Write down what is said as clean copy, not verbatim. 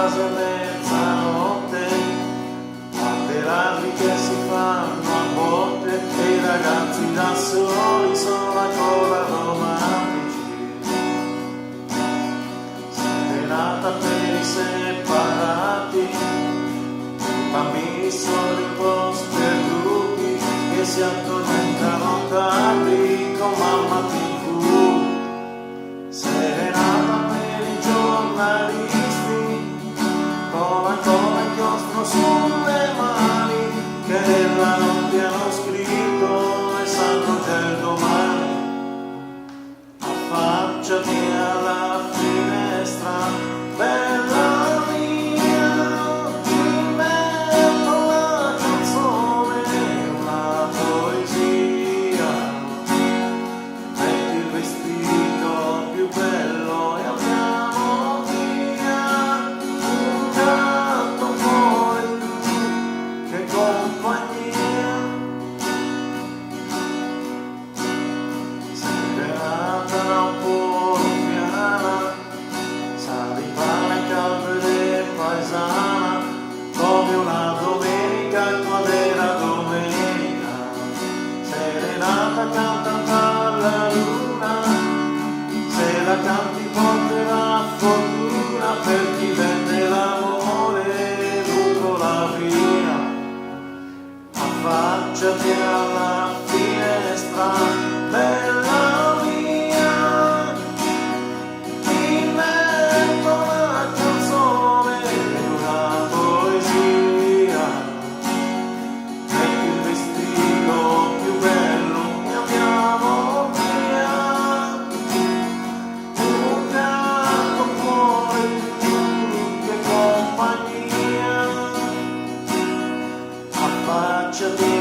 quasi mezzanotte, alberarli che si fanno a botte e i ragazzi da soli sono ancora romantici. Serenata per i separati, i bambini sono in posti perduti che si addormentano tardi con mamma TV. Serenata per i giornalisti con ancora inchiostro sulle mani che nella notte hanno scritto e sanno già il domani. Affacciati alla finestra, bella mia, ti metto la canzone e una poesia. Metti il vestito più bello e andiamo via, un canto poi tu, che compagnia. Serenata un po' ruffiana, sali parecchia paesana, come una domenica, tua vera domenica. Serenata cantata alla luna, se la canti porterà fortuna per chi vende l'amore lungo la via. Affacciati alla finestra, bella mia, ti metto una canzone e una poesia. Metti il vestito più bello e andiamo via, un canto fuori tu, che compagnia. Affacciati